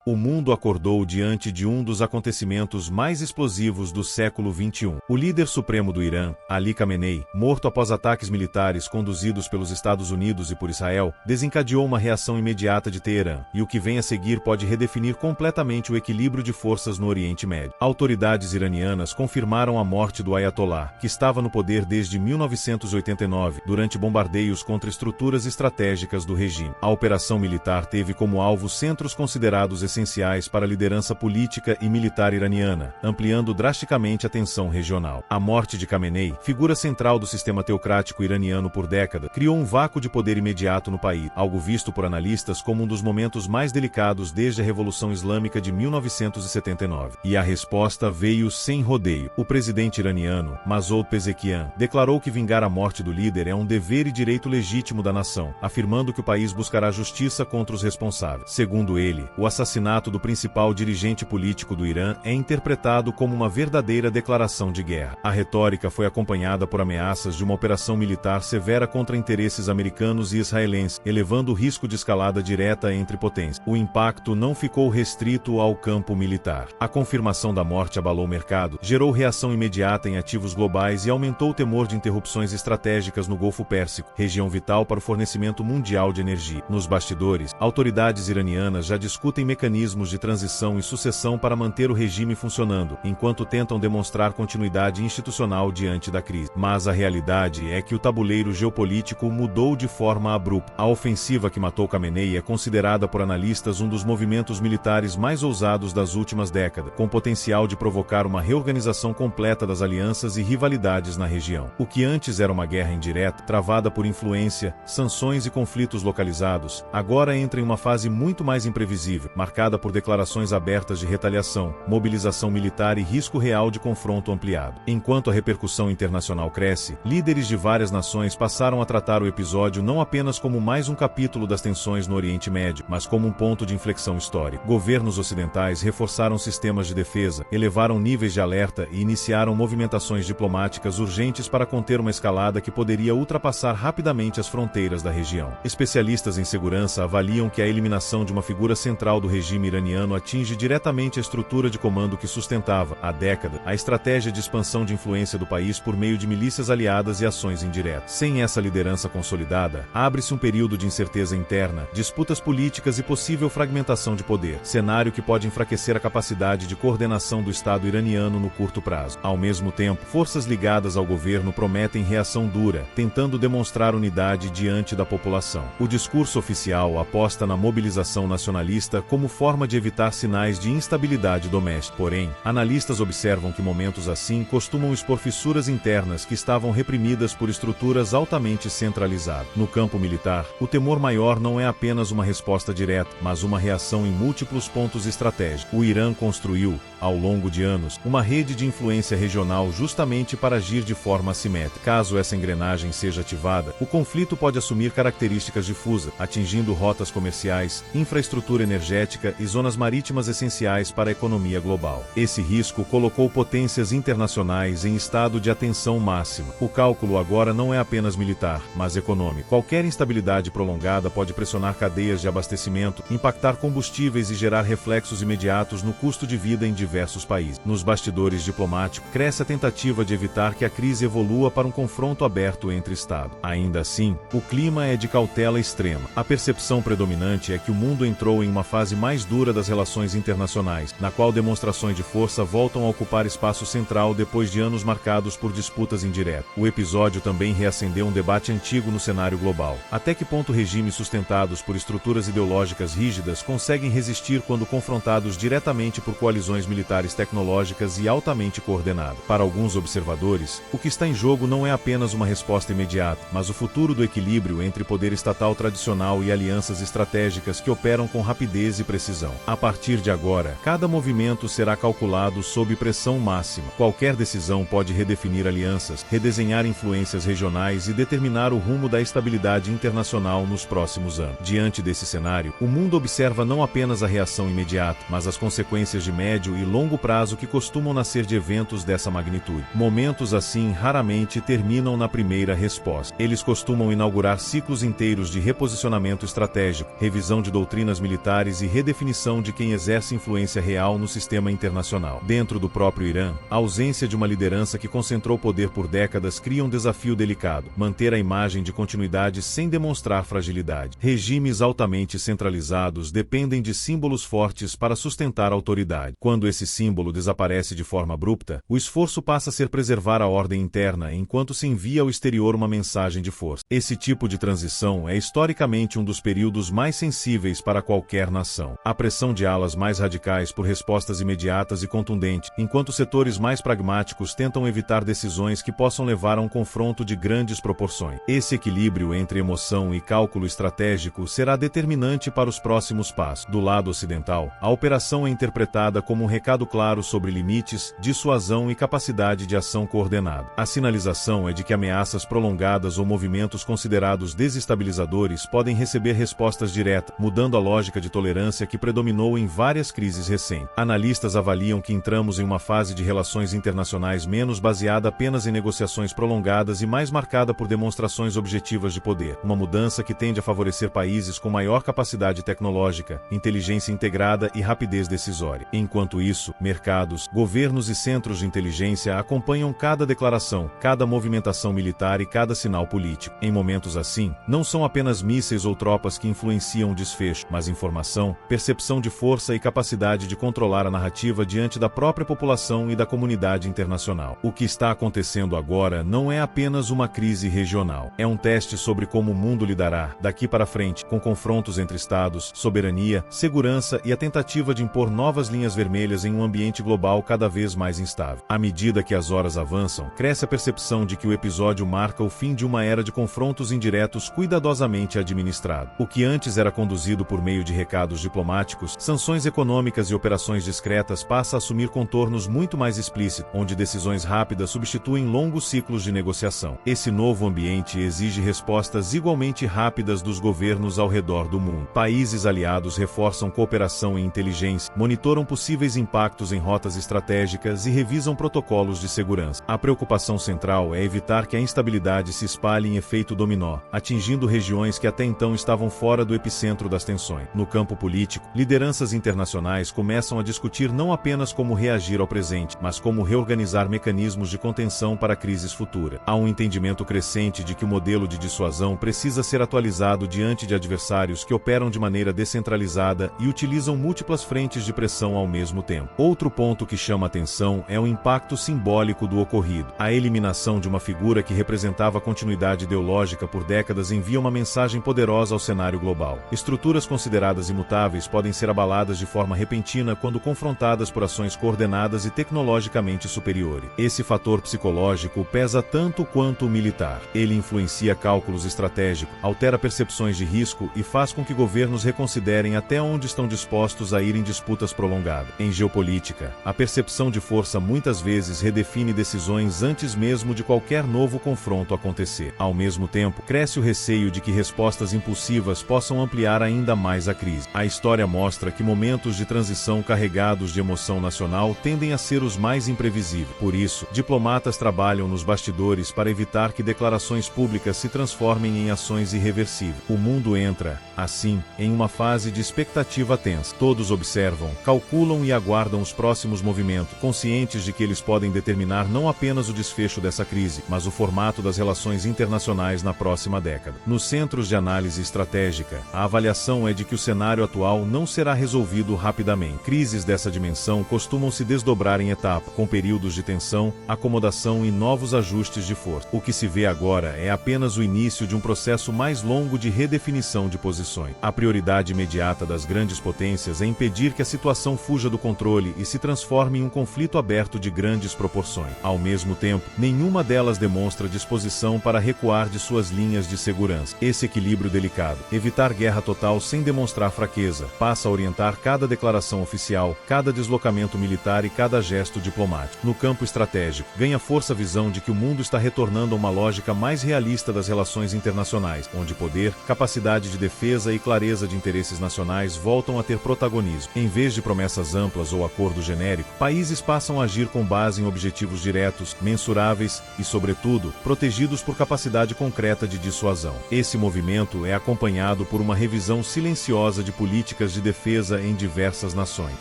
O mundo acordou diante de um dos acontecimentos mais explosivos do século XXI. O líder supremo do Irã, Ali Khamenei, morto após ataques militares conduzidos pelos Estados Unidos e por Israel, desencadeou uma reação imediata de Teherã, e o que vem a seguir pode redefinir completamente o equilíbrio de forças no Oriente Médio. Autoridades iranianas confirmaram a morte do Ayatollah, que estava no poder desde 1989, durante bombardeios contra estruturas estratégicas do regime. A operação militar teve como alvo centros considerados essenciais para a liderança política e militar iraniana, ampliando drasticamente a tensão regional. A morte de Khamenei, figura central do sistema teocrático iraniano por décadas, criou um vácuo de poder imediato no país, algo visto por analistas como um dos momentos mais delicados desde a Revolução Islâmica de 1979. E a resposta veio sem rodeio. O presidente iraniano, Masoud Pezeshkian, declarou que vingar a morte do líder é um dever e direito legítimo da nação, afirmando que o país buscará justiça contra os responsáveis. Segundo ele, o assassinato do principal dirigente político do Irã é interpretado como uma verdadeira declaração de guerra. A retórica foi acompanhada por ameaças de uma operação militar severa contra interesses americanos e israelenses, elevando o risco de escalada direta entre potências. O impacto não ficou restrito ao campo militar. A confirmação da morte abalou o mercado, gerou reação imediata em ativos globais e aumentou o temor de interrupções estratégicas no Golfo Pérsico, região vital para o fornecimento mundial de energia. Nos bastidores, autoridades iranianas já discutem mecanismos de transição e sucessão para manter o regime funcionando, enquanto tentam demonstrar continuidade institucional diante da crise. Mas a realidade é que o tabuleiro geopolítico mudou de forma abrupta. A ofensiva que matou Khamenei é considerada por analistas um dos movimentos militares mais ousados das últimas décadas, com potencial de provocar uma reorganização completa das alianças e rivalidades na região. O que antes era uma guerra indireta, travada por influência, sanções e conflitos localizados, agora entra em uma fase muito mais imprevisível, marcada por declarações abertas de retaliação, mobilização militar e risco real de confronto ampliado. Enquanto a repercussão internacional cresce, líderes de várias nações passaram a tratar o episódio não apenas como mais um capítulo das tensões no Oriente Médio, mas como um ponto de inflexão histórico. Governos ocidentais reforçaram sistemas de defesa, elevaram níveis de alerta e iniciaram movimentações diplomáticas urgentes para conter uma escalada que poderia ultrapassar rapidamente as fronteiras da região. Especialistas em segurança avaliam que a eliminação de uma figura central do regime iraniano atinge diretamente a estrutura de comando que sustentava, há décadas, a estratégia de expansão de influência do país por meio de milícias aliadas e ações indiretas. Sem essa liderança consolidada, abre-se um período de incerteza interna, disputas políticas e possível fragmentação de poder, cenário que pode enfraquecer a capacidade de coordenação do Estado iraniano no curto prazo. Ao mesmo tempo, forças ligadas ao governo prometem reação dura, tentando demonstrar unidade diante da população. O discurso oficial aposta na mobilização nacionalista como forma de evitar sinais de instabilidade doméstica. Porém, analistas observam que momentos assim costumam expor fissuras internas que estavam reprimidas por estruturas altamente centralizadas. No campo militar, o temor maior não é apenas uma resposta direta, mas uma reação em múltiplos pontos estratégicos. O Irã construiu, ao longo de anos, uma rede de influência regional justamente para agir de forma assimétrica. Caso essa engrenagem seja ativada, o conflito pode assumir características difusas, atingindo rotas comerciais, infraestrutura energética e zonas marítimas essenciais para a economia global. Esse risco colocou potências internacionais em estado de atenção máxima. O cálculo agora não é apenas militar, mas econômico. Qualquer instabilidade prolongada pode pressionar cadeias de abastecimento, impactar combustíveis e gerar reflexos imediatos no custo de vida em diversos países. Nos bastidores diplomáticos, cresce a tentativa de evitar que a crise evolua para um confronto aberto entre Estados. Ainda assim, o clima é de cautela extrema. A percepção predominante é que o mundo entrou em uma fase mais dura das relações internacionais, na qual demonstrações de força voltam a ocupar espaço central depois de anos marcados por disputas indiretas. O episódio também reacendeu um debate antigo no cenário global. Até que ponto regimes sustentados por estruturas ideológicas rígidas conseguem resistir quando confrontados diretamente por coalizões militares tecnológicas e altamente coordenadas? Para alguns observadores, o que está em jogo não é apenas uma resposta imediata, mas o futuro do equilíbrio entre poder estatal tradicional e alianças estratégicas que operam com rapidez e precisão. A partir de agora, cada movimento será calculado sob pressão máxima. Qualquer decisão pode redefinir alianças, redesenhar influências regionais e determinar o rumo da estabilidade internacional nos próximos anos. Diante desse cenário, o mundo observa não apenas a reação imediata, mas as consequências de médio e longo prazo que costumam nascer de eventos dessa magnitude. Momentos assim raramente terminam na primeira resposta. Eles costumam inaugurar ciclos inteiros de reposicionamento estratégico, revisão de doutrinas militares e redefinição redefinição de quem exerce influência real no sistema internacional. Dentro do próprio Irã, a ausência de uma liderança que concentrou poder por décadas cria um desafio delicado: manter a imagem de continuidade sem demonstrar fragilidade. Regimes altamente centralizados dependem de símbolos fortes para sustentar a autoridade. Quando esse símbolo desaparece de forma abrupta, o esforço passa a ser preservar a ordem interna enquanto se envia ao exterior uma mensagem de força. Esse tipo de transição é historicamente um dos períodos mais sensíveis para qualquer nação. A pressão de alas mais radicais por respostas imediatas e contundentes, enquanto setores mais pragmáticos tentam evitar decisões que possam levar a um confronto de grandes proporções. Esse equilíbrio entre emoção e cálculo estratégico será determinante para os próximos passos. Do lado ocidental, a operação é interpretada como um recado claro sobre limites, dissuasão e capacidade de ação coordenada. A sinalização é de que ameaças prolongadas ou movimentos considerados desestabilizadores podem receber respostas diretas, mudando a lógica de tolerância que predominou em várias crises recentes. Analistas avaliam que entramos em uma fase de relações internacionais menos baseada apenas em negociações prolongadas e mais marcada por demonstrações objetivas de poder, uma mudança que tende a favorecer países com maior capacidade tecnológica, inteligência integrada e rapidez decisória. Enquanto isso, mercados, governos e centros de inteligência acompanham cada declaração, cada movimentação militar e cada sinal político. Em momentos assim, não são apenas mísseis ou tropas que influenciam o desfecho, mas informação, percepção de força e capacidade de controlar a narrativa diante da própria população e da comunidade internacional. O que está acontecendo agora não é apenas uma crise regional. É um teste sobre como o mundo lidará, daqui para frente, com confrontos entre estados, soberania, segurança e a tentativa de impor novas linhas vermelhas em um ambiente global cada vez mais instável. À medida que as horas avançam, cresce a percepção de que o episódio marca o fim de uma era de confrontos indiretos cuidadosamente administrado. O que antes era conduzido por meio de recados diplomáticos, sanções econômicas e operações discretas passa a assumir contornos muito mais explícitos, onde decisões rápidas substituem longos ciclos de negociação. Esse novo ambiente exige respostas igualmente rápidas dos governos ao redor do mundo. Países aliados reforçam cooperação em inteligência, monitoram possíveis impactos em rotas estratégicas e revisam protocolos de segurança. A preocupação central é evitar que a instabilidade se espalhe em efeito dominó, atingindo regiões que até então estavam fora do epicentro das tensões. No campo político, lideranças internacionais começam a discutir não apenas como reagir ao presente, mas como reorganizar mecanismos de contenção para crises futuras. Há um entendimento crescente de que o modelo de dissuasão precisa ser atualizado diante de adversários que operam de maneira descentralizada e utilizam múltiplas frentes de pressão ao mesmo tempo. Outro ponto que chama atenção é o impacto simbólico do ocorrido. A eliminação de uma figura que representava a continuidade ideológica por décadas envia uma mensagem poderosa ao cenário global. Estruturas consideradas imutáveis podem ser abaladas de forma repentina quando confrontadas por ações coordenadas e tecnologicamente superiores. Esse fator psicológico pesa tanto quanto o militar. Ele influencia cálculos estratégicos, altera percepções de risco e faz com que governos reconsiderem até onde estão dispostos a ir em disputas prolongadas. Em geopolítica, a percepção de força muitas vezes redefine decisões antes mesmo de qualquer novo confronto acontecer. Ao mesmo tempo, cresce o receio de que respostas impulsivas possam ampliar ainda mais a crise. A história mostra que momentos de transição carregados de emoção nacional tendem a ser os mais imprevisíveis. Por isso, diplomatas trabalham nos bastidores para evitar que declarações públicas se transformem em ações irreversíveis. O mundo entra, assim, em uma fase de expectativa tensa. Todos observam, calculam e aguardam os próximos movimentos, conscientes de que eles podem determinar não apenas o desfecho dessa crise, mas o formato das relações internacionais na próxima década. Nos centros de análise estratégica, a avaliação é de que o cenário atual não será resolvido rapidamente. Crises dessa dimensão costumam se desdobrar em etapas, com períodos de tensão, acomodação e novos ajustes de força. O que se vê agora é apenas o início de um processo mais longo de redefinição de posições. A prioridade imediata das grandes potências é impedir que a situação fuja do controle e se transforme em um conflito aberto de grandes proporções. Ao mesmo tempo, nenhuma delas demonstra disposição para recuar de suas linhas de segurança. Esse equilíbrio delicado, evitar guerra total sem demonstrar fraqueza, passa a orientar cada declaração oficial, cada deslocamento militar e cada gesto diplomático. No campo estratégico, ganha força a visão de que o mundo está retornando a uma lógica mais realista das relações internacionais, onde poder, capacidade de defesa e clareza de interesses nacionais voltam a ter protagonismo. Em vez de promessas amplas ou acordo genérico, países passam a agir com base em objetivos diretos, mensuráveis e, sobretudo, protegidos por capacidade concreta de dissuasão. Esse movimento é acompanhado por uma revisão silenciosa de políticas políticas de defesa em diversas nações.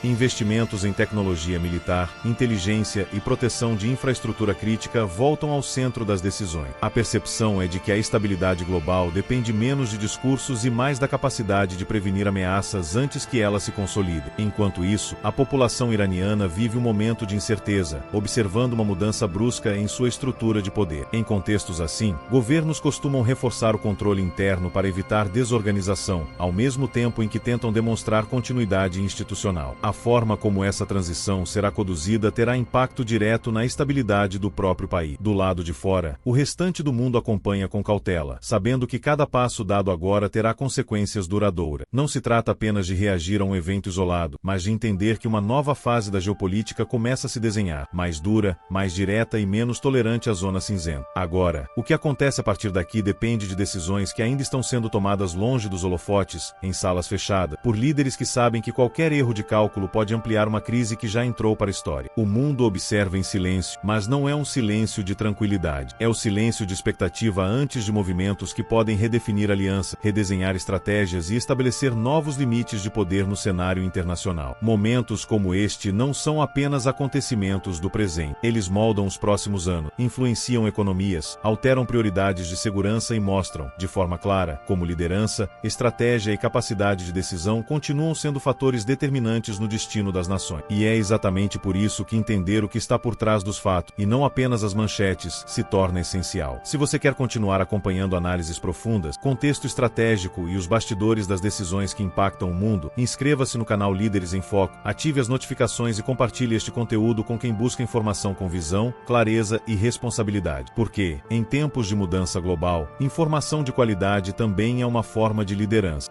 Investimentos em tecnologia militar, inteligência e proteção de infraestrutura crítica voltam ao centro das decisões. A percepção é de que a estabilidade global depende menos de discursos e mais da capacidade de prevenir ameaças antes que elas se consolidem. Enquanto isso, a população iraniana vive um momento de incerteza, observando uma mudança brusca em sua estrutura de poder. Em contextos assim, governos costumam reforçar o controle interno para evitar desorganização, ao mesmo tempo em que tentam demonstrar continuidade institucional. A forma como essa transição será conduzida terá impacto direto na estabilidade do próprio país. Do lado de fora, o restante do mundo acompanha com cautela, sabendo que cada passo dado agora terá consequências duradouras. Não se trata apenas de reagir a um evento isolado, mas de entender que uma nova fase da geopolítica começa a se desenhar, mais dura, mais direta e menos tolerante à zona cinzenta. Agora, o que acontece a partir daqui depende de decisões que ainda estão sendo tomadas longe dos holofotes, em salas fechadas, por líderes que sabem que qualquer erro de cálculo pode ampliar uma crise que já entrou para a história. O mundo observa em silêncio, mas não é um silêncio de tranquilidade. É o silêncio de expectativa antes de movimentos que podem redefinir alianças, redesenhar estratégias e estabelecer novos limites de poder no cenário internacional. Momentos como este não são apenas acontecimentos do presente. Eles moldam os próximos anos, influenciam economias, alteram prioridades de segurança e mostram, de forma clara, como liderança, estratégia e capacidade de decisão continuam sendo fatores determinantes no destino das nações. E é exatamente por isso que entender o que está por trás dos fatos, e não apenas as manchetes, se torna essencial. Se você quer continuar acompanhando análises profundas, contexto estratégico e os bastidores das decisões que impactam o mundo, inscreva-se no canal Líderes em Foco, ative as notificações e compartilhe este conteúdo com quem busca informação com visão, clareza e responsabilidade. Porque, em tempos de mudança global, informação de qualidade também é uma forma de liderança.